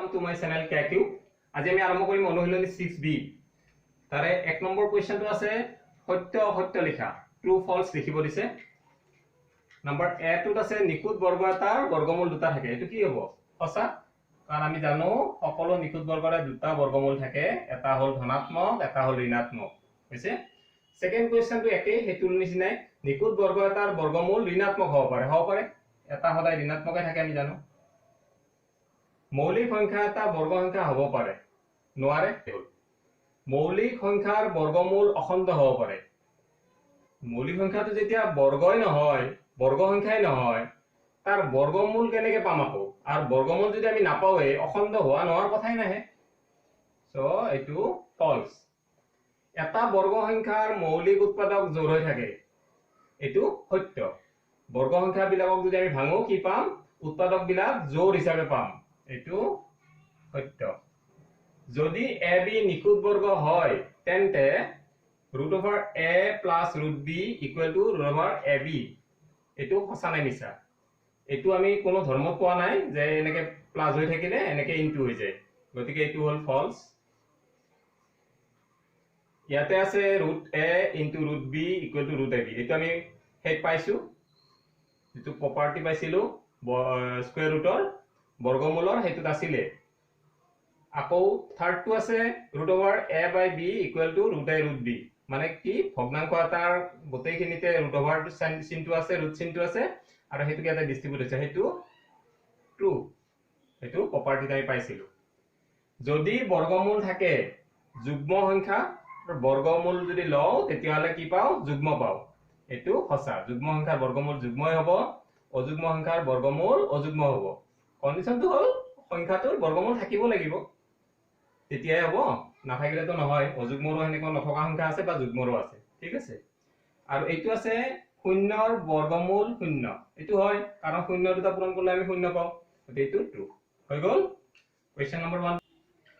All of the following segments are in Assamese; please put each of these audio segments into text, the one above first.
Welcome to my channel KQ. আজি আমি আৰম্ভ কৰিম অনুশীলনী 6B. তাৰে 1 নম্বৰ কোৱেশ্চনটো আছে সত্য অসত্য লিখা, ট্ৰু ফলছ লিখিব দিছে। নম্বৰ A টোত আছে নিখুঁত বৰ্গ এটাৰ বৰ্গমূল দুটা থাকে। এটো কি হ'ব? সঁচা, কাৰণ আমি জানো সকলো নিখুঁত বৰ্গৰে দুটা বৰ্গমূল থাকে, এটা হ'ল ধনাত্মক, এটা হ'ল ঋণাত্মক। হৈছে সেকেন্ড কোৱেশ্চনটো একেই, হেতুৰ নিচিনাই। নিখুঁত বৰ্গ এটাৰ বৰ্গমূল ঋণাত্মক হ'ব পাৰে, এটা সদায় ঋণাত্মকে থাকে আমি জানো। মৌলিক সংখ্যা এটা বৰ্গ সংখ্যা হ'ব পাৰে, নোৱাৰে। মৌলিক সংখ্যাৰ বৰ্গমূল অখণ্ড হ'ব পাৰে। মৌলিক সংখ্যাটো যেতিয়া বৰ্গই নহয়, বৰ্গ সংখ্যাই নহয়, তাৰ বৰ্গমূল কেনেকৈ পাম আকৌ? আৰু বৰ্গমূল যদি আমি নাপাওঁই, অখণ্ড হোৱা নোৱাৰ কথাই নাহে। সো এইটো ফলছ। এটা বৰ্গ সংখ্যাৰ মৌলিক উৎপাদক জোড় হৈ থাকে, এইটো সত্য। বৰ্গ সংখ্যাবিলাকক যদি আমি ভাঙো কি পাম? উৎপাদকবিলাক জোড় হিচাপে পাম, এইটো সত্য। যদি a b নিখুঁত বৰ্গ হয় তেন্তে √a + √b = √ab, এইটো সঁচা নে মিছা? এইটো আমি কোনো ধৰ্মত পোৱা নাই যে এনেকে প্লাস হৈ থাকিলে এনেকে ইনটু হৈ যায়, গতিকে এইটো হ'ল ফলছ। ইয়াতে আছে √a * √b = √ab, এইটো আমি হেড পাইছো, যেটো প্ৰপাৰ্টি পাইছিলো স্কয়াৰ ৰুটৰ বৰ্গমূলৰ, হেতুত আছিলে। আকৌ থাৰ্ডটো আছে √a/b = √a√b, মানে কি ভগ্নাংশ এটাৰ গোটেইখিনিতে ৰুটওভাৰটো চিনটো আছে, ৰুট চিনটো আছে, আৰু হেতুকে এটা ডিস্ট্ৰিবিউট হৈছে, হেতু ট্ৰু। হেতু প্ৰপাৰ্টিত আমি পাইছিলো। যদি বৰ্গমূল থাকে যুগ্ম সংখ্যা, বৰ্গমূল যদি লও তেতিয়াহলে কি পাও? যুগ্ম পাও, এটো সঁচা। যুগ্ম সংখ্যাৰ বৰ্গমূল যুগ্মই হ'ব, অযুগ্ম সংখ্যাৰ বৰ্গমূল অযুগ্ম হ'ব। কন্ডিশনটো হ'ল সংখ্যাটোৰ বৰ্গমূল থাকিব লাগিব, তেতিয়াই হ'ব, নাথাকিলেতো নহয়। অযুগ্মৰো হেনেকুৱা নথকা সংখ্যা আছে বা যুগ্মৰো আছে, ঠিক আছে। আৰু এইটো আছে শূন্যৰ বৰ্গমূল শূন্য, এইটো হয়, কাৰণ শূন্য দুটা পূৰণ কৰিলে আমি শূন্য পাওঁ, গতিকে এইটো ট্ৰু হৈ গ'ল। Question number 1।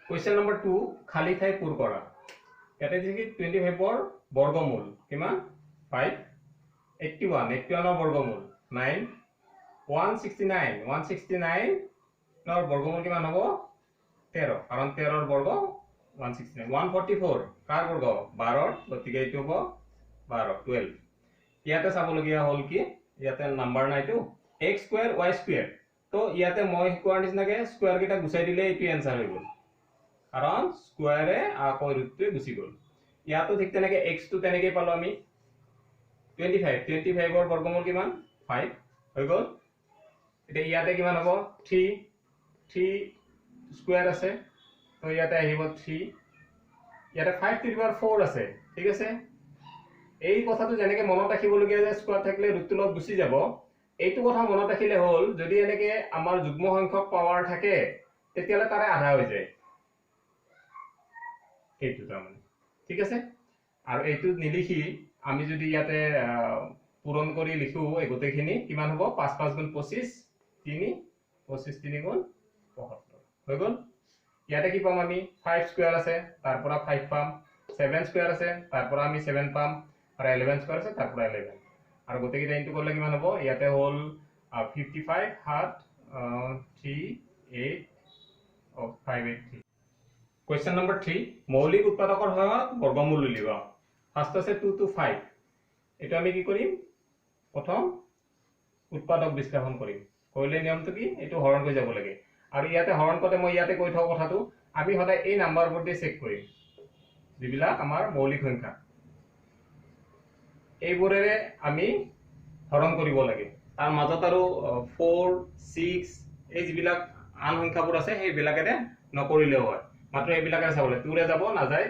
কোৱেশ্চন নম্বৰ 2, খালী ঠাই পূৰ কৰা। ইয়াতে দেখি 25ৰ বৰ্গমূল কিমান? 5। 81ৰ বৰ্গমূল 9। 169ৰ বৰ্গমূল কিমান হ'ব? 13, কাৰণ 13ৰ বৰ্গ 169। 144 কাৰ বৰ্গ? 12ৰ, গতিকে এইটো হ'ব 12। ইয়াতে চাবলগীয়া হ'ল কি, ইয়াতে নাম্বাৰ নাইতো, x² y²। তো ইয়াতে মই কোৱাৰ নিচিনাকে স্কয়াৰ কেইটা গুচাই দিলে এইটো এনসাৰ হৈ গ'ল, কাৰণ স্কয়াৰে আকৌ ৰুটটোৱে গুচি গ'ল। ইয়াতো ঠিক তেনেকে x টো তেনেকৈ পালো আমি 25ৰ বৰ্গমূল কিমান? 5 হৈ গ'ল। এতিয়া ইয়াতে কিমান হ'ব? 3 স্কয়াৰ আছে, তো ইয়াতে আহিব 3। ইয়াতে 5⁴ আছে, ঠিক আছে। এই কথাটো যেনেকে মনত ৰাখিবলগীয়া যে স্কয়াৰ থাকিলে ৰুটটো লগত গুচি যাব, এইটো কথা মনত ৰাখিলে হ'ল, যদি এনেকে আমাৰ যুগ্ম সংখ্যক পাৱাৰ থাকে তেতিয়ালে তাৰে আধা হৈ যায়, এইটো তাৰমানে, ঠিক আছে। আৰু এইটো নিলিখি আমি যদি ইয়াতে পূৰণ কৰি লিখো এই গোটেইখিনি, কিমান হ'ব? 5 × 5 = 25, 3 25 3 × 75 হৈ গ'ল। ইয়াতে কি পাম আমি? 5 স্কয়াৰ আছে, তাৰ পৰা 5 পাম, 7 স্কয়াৰ আছে, তাৰ পৰা আমি 7 পাম, আৰু 11 স্কয়াৰ আছে, তাৰ পৰা 11, আৰু গোটেইকেইটা ইনটু কৰিলে কিমান হ'ব? ইয়াতে হ'ল 55 7 3 8 583। কোৱেশ্চন নম্বৰ 3, মৌলিক উৎপাদকৰ সহায়ত বৰ্গমূল উলিওৱা। ফাৰ্স্ট আছে 2 to 5। এইটো আমি কি কৰিম? প্ৰথম উৎপাদক বিশ্লেষণ কৰিম, কৰিলে নিয়মটো কি? এইটো হৰণ কৰি যাব লাগে। আৰু ইয়াতে হৰণ কৰোঁতে মই ইয়াতে কৈ থাকো কথাটো, আমি সদায় এই নাম্বাৰবোৰ দি চেক কৰিম, যিবিলাক আমাৰ মৌলিক সংখ্যা, এইবোৰেৰে আমি হৰণ কৰিব লাগে। তাৰ মাজত আৰু 4 6 এই যিবিলাক আন সংখ্যাবোৰ আছে সেইবিলাকেৰে নকৰিলেও হয়, মাত্ৰ এইবিলাকেৰে চাব লাগে, 2ৰে যাব নাযায়।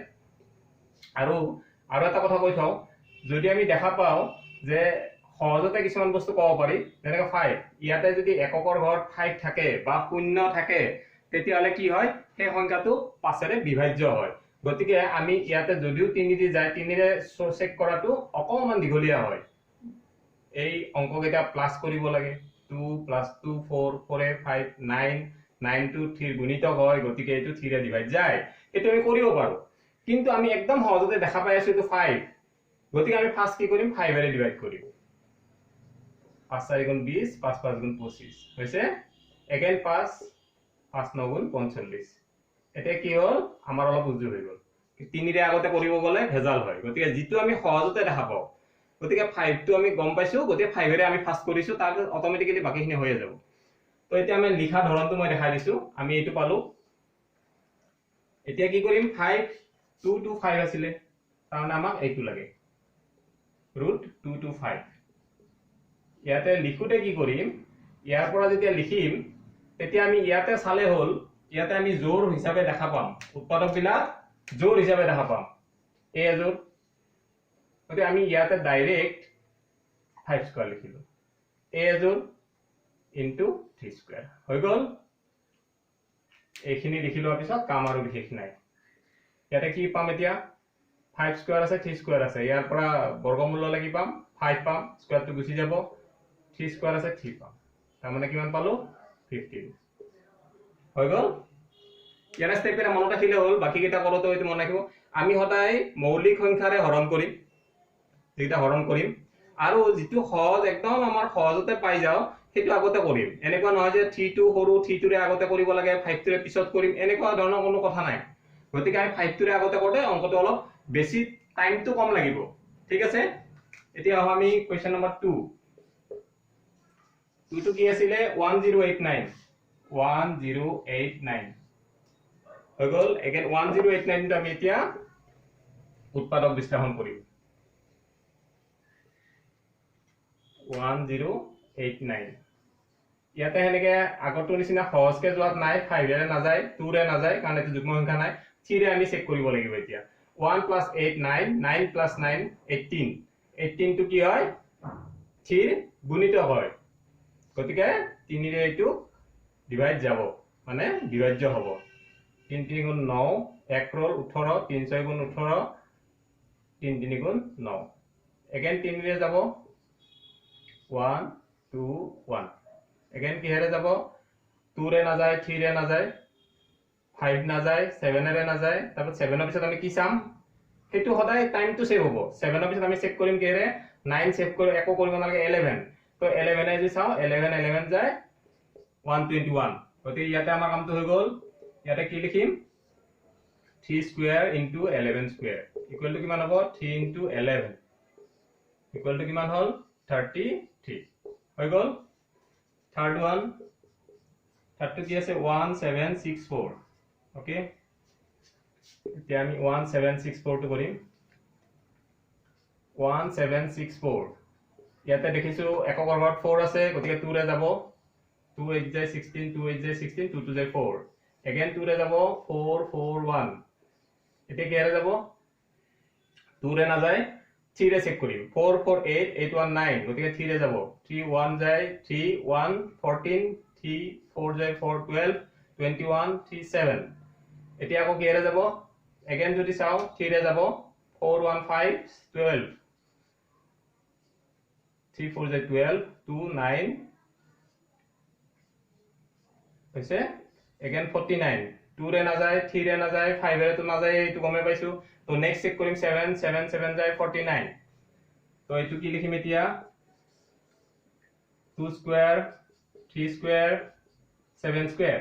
আৰু এটা কথা কৈ থওঁ, যদি আমি দেখা পাওঁ যে সহজতে কিছুমান বস্তু ক'ব পাৰি, যেনেকৈ 5, ইয়াতে যদি এককৰ ঘৰত 5 থাকে বা 0 থাকে, তেতিয়াহ'লে কি হয়? সেই সংখ্যাটো 5ৰে বিভাজ্য হয়। গতিকে আমি ইয়াতে যদিও 3 দি যায়, 3ৰে চেক কৰাটো অকণমান দীঘলীয়া হয়। এই অংককেইটা প্লাস কৰিব লাগে, 2 + 2 4, 4 5 9, 9 টো 3 গুণিতক হয়, গতিকে এইটো 3ৰে ডিভাইড যায়। এইটো আমি কৰিব পাৰো, কিন্তু আমি একদম সহজতে দেখা পাই আছো এইটো 5, গতিকে আমি ফার্স্ট কি কৰিম? 5ৰে ডিভাইড কৰিম। 5 × 4 = 20, 5 × 5 = 25 হৈছে। এগেইন 5 5 9 গুণ 45 এটা কি হল আমাৰ অলপ উজু হৈ গল 3 ৰে আগতে কৰিব গলে ভেজাল হয় গতিকে যেটো আমি সহজতে দেখা পাও গতিকে 5 টো আমি গম পাইছো গতিকে 5 ৰে আমি ফাৰ্স্ট কৰিছো তাৰ অটোমেটিক্যালি বাকিখিনি হৈ যাব তো এতিয়া আমি লিখা ধৰণটো মই দেখাই দিছো আমি এইটো পালো এতিয়া কি কৰিম 5 2 to 5 আছিলে তাৰমানে আমাক এইটো লাগে √225 ইয়াতে লিখোতে কি কৰিম ইয়াৰ পৰা যেতিয়া লিখিম তেতিয়া আমি ইয়াতে চালে হল ইয়াতে আমি জোৰ হিচাপে দেখা পাম উৎপাদক বিলাক জোৰ হিচাপে দেখা পাম এ জোৰ গতিকে আমি ইয়াতে ডাইৰেক্ট 5 স্কয়াৰ লিখিলো এ জোৰ ইনটু 3 স্কয়াৰ হৈ গল এইখিনি লিখি লোৱাৰ পিছত কাম আৰু বিশেষ নাই ইয়াতে কি পাম এতিয়া 5 স্কয়াৰ আছে 3 স্কয়াৰ আছে ইয়াৰ পৰা বৰ্গমূল লাগি পাম 5 পাম স্কয়াৰটো গুচি যাব 3 স্কয়াৰ আছে 3 পাম তাৰ মানে কিমান পালো 15 হৈ গল ইয়াৰ স্টেপেৰে মনত ৰাখিলে হল বাকি কেইটা কৰোতে হয়তো মনত ৰাখিব আমি সদায় মৌলিক সংখ্যাৰে হৰণ কৰিম যেটা হৰণ কৰিম আৰু যেটো সহজ একদম আমাৰ সহজতে পাই যাও সেইটো আগতে কৰিম এনেকুৱা নহয় যে 3 টো সৰু 3 টোৰে আগতে কৰিব লাগে 5 টোৰে পিছত কৰিম এনেকুৱা ধৰণৰ কোনো কথা নাই গতিকে আমি 5 টোৰে আগতে কৰোতে অংকটো অলপ বেছি টাইমটো কম লাগিব ঠিক আছে এতিয়া আমি কোৱেশ্চন নম্বৰ 2 টো কি আছিল 1089 হৈ গল এগেন 1089 টো আমি এতিয়া উৎপাদক বিশ্লেষণ কৰিম 1089 ইয়াতে হেনেকে আগৰটো নিচিনা সহজকে যোৱাত নাই 5 ৰে না যায় 2 ৰে না যায় কাৰণ এটো যুগ্ম সংখ্যা নাই 3 ৰে আমি চেক কৰিব লাগিব এতিয়া 1 + 8 9 9 + 9 18 18 টো কি হয় 3 গুণিত হয় গতিকে 3 ৰে এটো ডিভাইড যাব মানে বিভাজ্য হ'ব 3 3 গুণ 9 1 রোল 18 3 6 গুণ 18 3 3 গুণ 9 এগেইন 3 ৰে যাব 1 2 1 এগেইন কি হেৰে যাব 2 ৰে না যায় 3 ৰে না যায় 5 না যায় 7 ৰে না যায় তারপর 7 এর পিছত আমি কি চাম হেতু সদায় টাইম টু সেভ হ'ব 7 এর পিছত আমি চেক কৰিম কি হেৰে 9 সেভ কৰি একো কৰিব নালাগে 11 তো 11 এ যদি চাও 11 11 যায় 121 গতি ইয়াতে আমাৰ কামটো হৈ গল ইয়াতে কি লিখিম 3 square into 11 square equal to কিমান হ'ব 3 ইনটু 11 ইকুৱেল টু কিমান হল 33 হৈ গল থাৰ্ড ওয়ান থাৰ্ডটো কি আছে 1764 ওকে এতিয়া আমি 1764 টো কৰিম 1764 ইয়াতে দেখিছো একক বৰ্গত 4 আছে গতিকে 2 ৰে যাব 2 8 যায় 16 2 8 যায় 16 2 2 যায় 4 এগেইন 2 ৰে যাব 4 4 1 এতিয়া কি হেৰে যাব 2 ৰে না যায় 3 ৰে চেক কৰিম 4 4 8 8 1 9 গতিকে 3 ৰে যাব 3 1 যায় 3 1 14 3 4 যায় 4 12 21 3 7 এতিয়া আকৌ কি হেৰে যাব এগেইন যদি চাও 3 ৰে যাব 4 1 5 12 3 4 যায় 12 2 9 হৈছে এগেইন 49 2 ৰে না যায় 3 ৰে না যায় 5 ৰে তো না যায় এইটো গমে পাইছো তো নেক্সট চেক কৰিম 7 7 7 যায় 49 তো এইটো কি লিখিম এতিয়া 2 square 3 square 7 square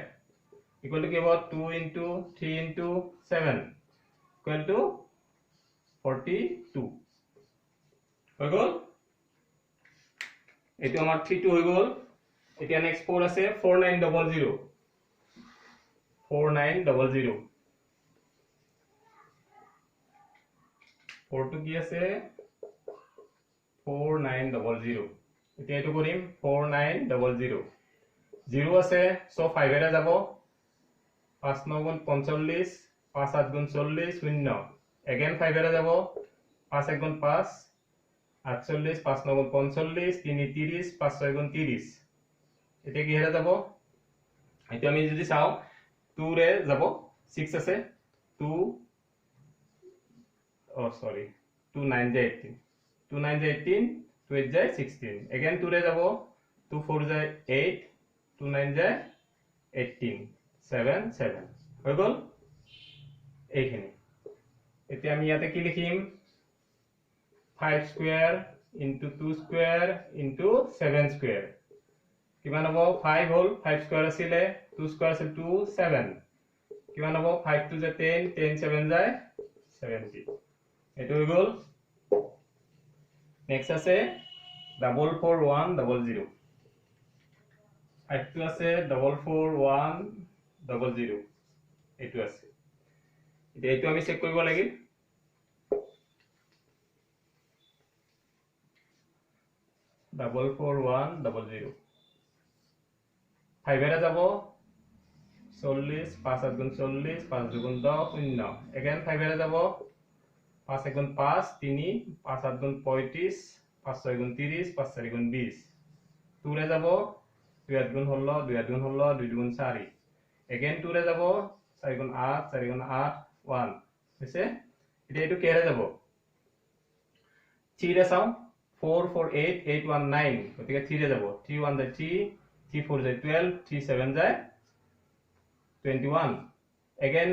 equal to কি হ'ব 2 ইনটু 3 ইনটু 7 ইকুৱেল টু 42 হৈ গল এইটো আমাৰ 32 হৈ গল এতিয়া নেক্সট 4 আছে 4900 4900 4 টো কি আছে 4900 এতিয়া এটো কৰিম 4900 0 আছে সো 5 এৰে যাব 5 9 গুণ 45 5 8 গুণ 40 শূন্য এগেইন 5 এৰে যাব 5 1 গুণ 5 48 5 9 গুণ 45 3 30 5 6 গুণ 30 এতিয়া কি হেৰে যাব এটা আমি যদি চাও 2 ৰে যাব 6 আছে 2 sorry 2 9 যায় 18 2 9 যায় 18 2 8 যায় 16 again 2 রে যাব 2 4 যায় 8 2 9 যায় 18 7 7 হৈ গল এইখিনি এতিয়া আমি ইয়াতে কি লিখিম 5 square into 2 square into 7 square কিমান হ'ব 5 হল 5 স্কয়াৰ আছিলে 2 স্কয়ার আছে 2 7 কিমান হ'ব 5 2 যে 10 10 7 যায় 70 এটো হৈ গল নেক্সট আছে 44100 5 2 আছে 44100 এটো আছে এতিয়া এটো আমি চেক কৰিব লাগিব 44100 5 এরা যাব 40 5 8 গুণ 40 5 2 গুণ 10 0 again 5 এরা যাব 5 1 গুণ 5 3 5 8 গুণ 35 5 6 গুণ 30 5 4 গুণ 20 2 রে যাব 2 8 গুণ 16 2 8 গুণ 16 2 গুণ 4 again 2 রে যাব 4 গুণ 8 4 গুণ 8 1 হইছে এটা এটো কেরে যাব 3 রে চাও 4 4 8 8 1 9 গতিকে 3 রে যাব 3 1 যায় 3 3 4 যায় 12 3 7 যায় 21 again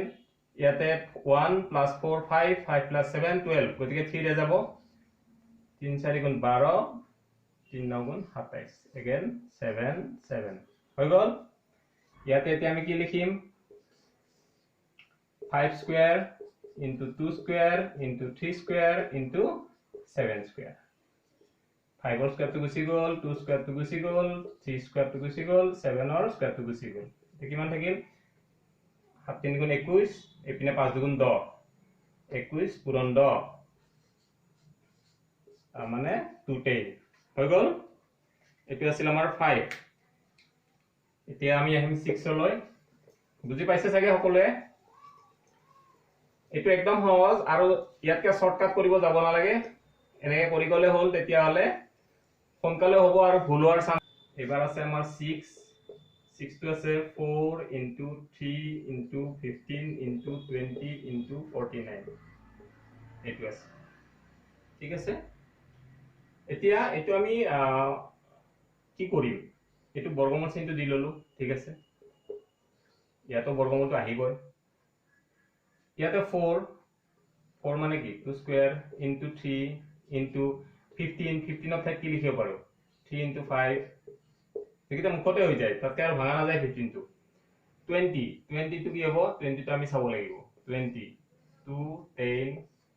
ইয়াতে 1 plus 4 5 5 plus 7 12 গতিকে 3 রে যাব 3 4 গুণ 12 3 9 গুণ 27 again 7 7 হৈ গল ইয়াতে এতিয়া আমি কি লিখিম 5 square into 2 square into 3 square into 7 square 5 or square to গুছি গল 2 square to গুছি গল 3 square to গুছি গল 7 or square to গুছি গল এটা কিমান থাকিল 7 3 গুণ 21 এপিনে 5 2 গুণ 10 21 পূরণ 10 মানে 210 হৈ গল এটো আছিল আমাৰ 5 এতিয়া আমি আহিম 6 লৈ বুজি পাইছে চাগে সকলোৱে এটো একদম সহজ আৰু ইয়াতকে শৰ্টকাট কৰিব যাব নালাগে এনেকে কৰি গলে হল তেতিয়া হলে সোনকালে হ'ব আৰু ভুল হোৱাৰ চান্স এবাৰ আছে আমাৰ 6 6 টো আছে 4 into 3 into 15 into 20 into 49 এটো আছে ঠিক আছে এতিয়া এটো আমি কি কৰিম এটো বৰ্গমূল চিনটো দি ললো ঠিক আছে ইয়াতো বৰ্গমূলটো আহিবই ইয়াতে 4 মানে কি 2 স্কয়াৰ into 3 into 15 15 অফ কি লিখিব পাৰো 3 into 5 একিটা মুখতে হৈ যায় তাতে আৰু ভাঙা না যায় 15 টো 20 20 টো কি হ'ব 20 টো আমি চাব লাগিব 20 2 10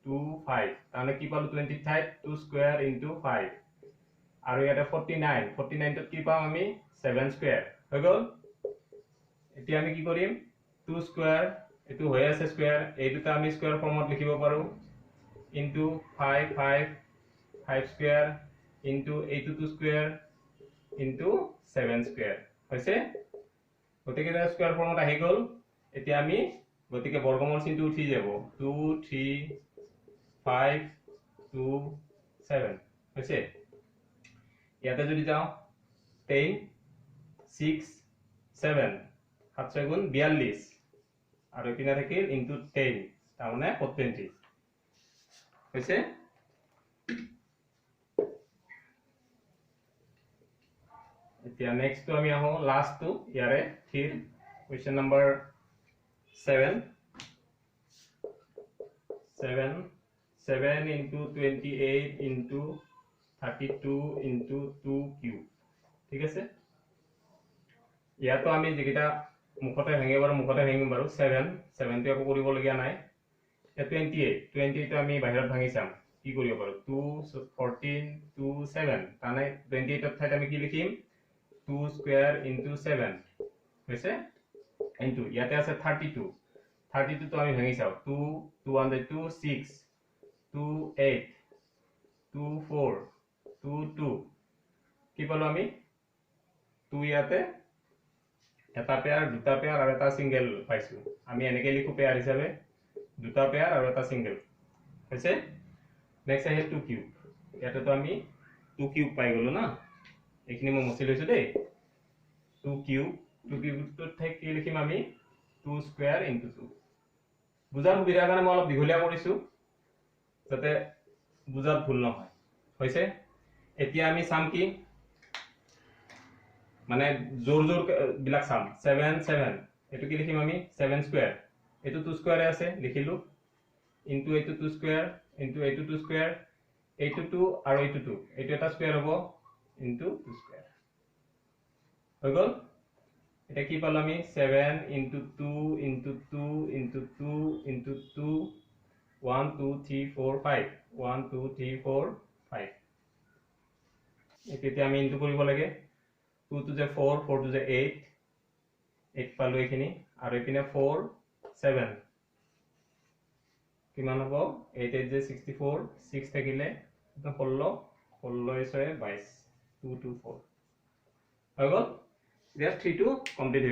2 5 তানে কি পালো 20 ঠাইত 2 স্কয়ার into 5 আৰু ইয়াতে 49 49 টো কি পাম আমি 7 স্কয়াৰ হৈ গল এতিয়া আমি কি কৰিম 2 স্কয়াৰ এটো হৈ আছে স্কয়াৰ এইটোটা আমি স্কয়াৰ ফৰ্মত লিখিব পাৰো into 5 5 5 square into 82 square into 7 square হইছে গতিকে এটা স্কয়ার ফর্মত আহি গল এতিয়া আমি গতিকে বর্গমূল চিনটো উঠি যাব 2 3 5 2 7 হইছে ইয়াতে যদি যাও 10 6 7 7 গুণ 42 আৰু এপিনে থাকিল into 10 তাৰ মানে 420 হইছে এতিয়া নেক্সট তো আমি আহো লাস্ট টু ইয়াৰে থিৰ question number 7 7 into 28 into 32 into 2 cube ঠিক আছে ইয়াতো আমি যেকিটা মুখতে ভাঙিব পাৰো মুখতে ভাঙিম বাৰু 7 7 টো একো কৰিব লগিয়া নাই 28 আমি বাহিৰত ভাঙি চাম কি কৰিব পাৰো 2 14 2 7 তানে 28 ৰ ঠাইত আমি কি লিখিম 2 স্কয়ার into 7 হইছে into ইয়াতে আছে 32 32 তো আমি ভাঙি চাও 2 2 1 2 6 2 8 2 4 2 2 কি পালো আমি 2 ইয়াতে এটা পেয়ার দুটা পেয়ার আৰু এটা সিঙ্গেল পাইছো আমি এনেকে লিখো পেয়াৰ হিচাপে দুটা পেয়াৰ আৰু এটা সিঙ্গেল হইছে নেক্সট আছে 2 কিউব ইয়াতে তো আমি 2 কিউব পাই গলো না এখিনি মই মছি লৈছো দেই 2 কিউব তো ঠাই কি লিখিম আমি 2 স্কয়ার into 2 বুজাৰ সুবিধাৰ কাৰণে মই অলপ দীঘলীয়া কৰিছো যাতে বুজাত ভুল নহয় হইছে এতিয়া আমি চাম কি মানে জোর জোর বিলাক সাম 7 7 এটো কি লিখিম আমি 7 স্কয়ার এটো 2 স্কয়ারে আছে লিখিলু ইনটু এটো 2 স্কয়ার ইনটু এটো 2 স্কয়ার এটো 2 আৰু এটো 2 এটো এটা স্কয়ার হ'ব ইনটু 2 স্কয়ার হৈ গল এটা কি পালো আমি 7 into 2 into 2 into 2 into 2 1 2 3 4 5 1 2 3 4 5 এতিয়া আমি ইনটু কৰিব লাগে 2 to the 4 4 to the 8 8 পালো এখিনি আৰু এপিনে 4 7 কিমান হ'ব 8 8 যে 64 6 থাকিলে 16 16 6 22 2 2 4 হৈ গ'ল just 3 to complete